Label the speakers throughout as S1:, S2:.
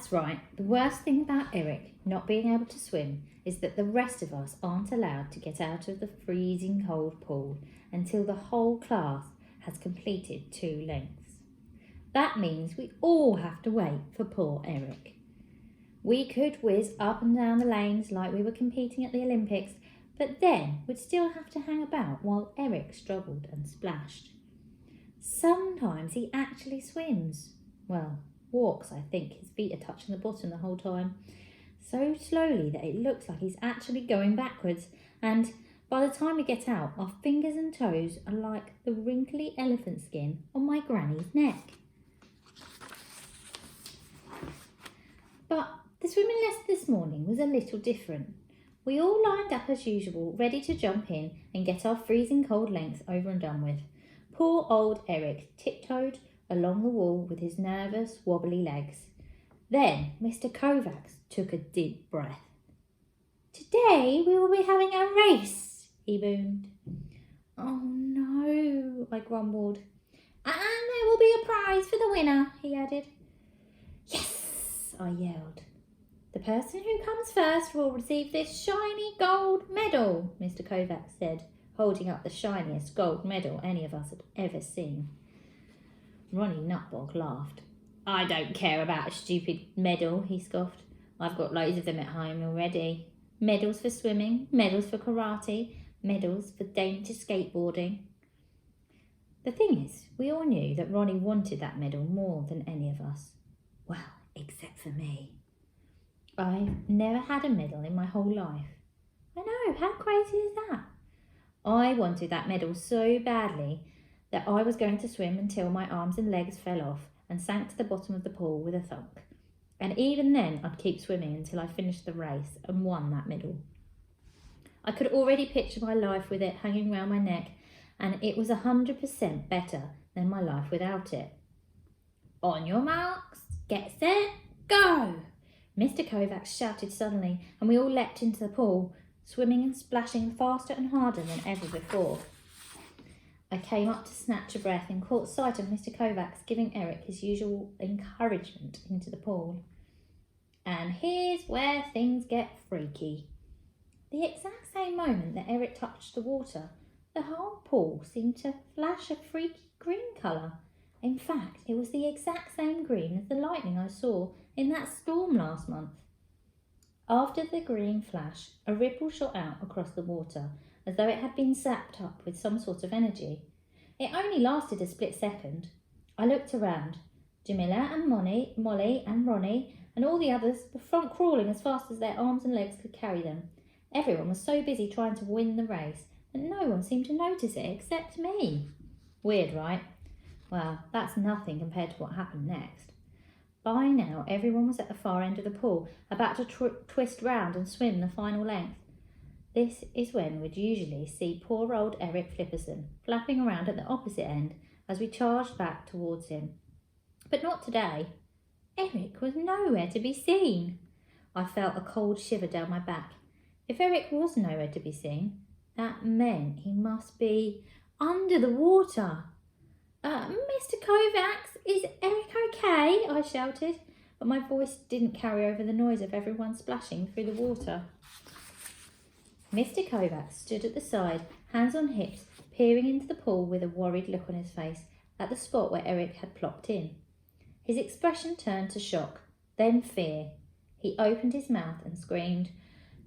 S1: That's right. The worst thing about Eric not being able to swim is that the rest of us aren't allowed to get out of the freezing cold pool until the whole class has completed 2 lengths. That means we all have to wait for poor Eric. We could whiz up and down the lanes like we were competing at the Olympics, but then we'd still have to hang about while Eric struggled and splashed. Sometimes he actually swims. Well, walks, I think. His feet are touching the bottom the whole time. So slowly that it looks like he's actually going backwards, and by the time we get out, our fingers and toes are like the wrinkly elephant skin on my granny's neck. But the swimming lesson this morning was a little different. We all lined up as usual, ready to jump in and get our freezing cold lengths over and done with. Poor old Eric tiptoed along the wall with his nervous, wobbly legs. Then Mr. Kovacs took a deep breath. "Today we will be having a race," he boomed. "Oh no," I grumbled. "And there will be a prize for the winner," he added. "Yes," I yelled. "The person who comes first will receive this shiny gold medal," Mr. Kovacs said, holding up the shiniest gold medal any of us had ever seen. Ronnie Nutbog laughed. "I don't care about a stupid medal," he scoffed. "I've got loads of them at home already. Medals for swimming, medals for karate, medals for dangerous skateboarding." The thing is, we all knew that Ronnie wanted that medal more than any of us. Well, except for me. I've never had a medal in my whole life. I know, how crazy is that? I wanted that medal so badly that I was going to swim until my arms and legs fell off and sank to the bottom of the pool with a thunk. And even then I'd keep swimming until I finished the race and won that medal. I could already picture my life with it hanging round my neck, and it was 100% better than my life without it. "On your marks, get set, go!" Mr. Kovacs shouted suddenly, and we all leapt into the pool, swimming and splashing faster and harder than ever before. I came up to snatch a breath and caught sight of Mr. Kovacs giving Eric his usual encouragement into the pool. And here's where things get freaky. The exact same moment that Eric touched the water, the whole pool seemed to flash a freaky green colour. In fact, it was the exact same green as the lightning I saw in that storm last month. After the green flash, a ripple shot out across the water, as though it had been zapped up with some sort of energy. It only lasted a split second. I looked around. Jamila and Molly and Ronnie and all the others were front crawling as fast as their arms and legs could carry them. Everyone was so busy trying to win the race that no one seemed to notice it except me. Weird, right? Well, that's nothing compared to what happened next. By now, everyone was at the far end of the pool, about to twist round and swim the final length. This is when we'd usually see poor old Eric Flipperson flapping around at the opposite end as we charged back towards him. But not today. Eric was nowhere to be seen. I felt a cold shiver down my back. If Eric was nowhere to be seen, that meant he must be under the water. "Mr. Kovacs, is Eric okay?" I shouted, but my voice didn't carry over the noise of everyone splashing through the water. Mr. Kovacs stood at the side, hands on hips, peering into the pool with a worried look on his face at the spot where Eric had plopped in. His expression turned to shock, then fear. He opened his mouth and screamed,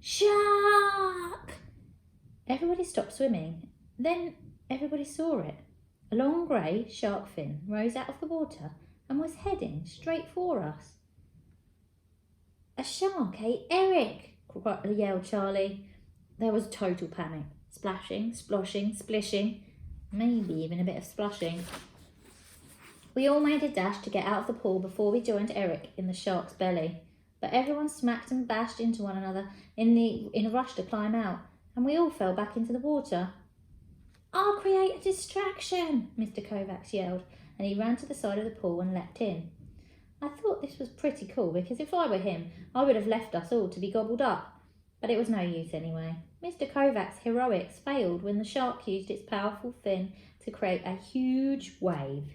S1: "Shark!" Everybody stopped swimming. Then everybody saw it. A long grey shark fin rose out of the water and was heading straight for us. "A shark ate Eric!" yelled Charlie. There was total panic. Splashing, sploshing, splishing, maybe even a bit of splushing. We all made a dash to get out of the pool before we joined Eric in the shark's belly. But everyone smacked and bashed into one another in a rush to climb out, and we all fell back into the water. "I'll create a distraction," Mr. Kovacs yelled, and he ran to the side of the pool and leapt in. I thought this was pretty cool, because if I were him, I would have left us all to be gobbled up. But it was no use anyway. Mr. Kovacs' heroics failed when the shark used its powerful fin to create a huge wave.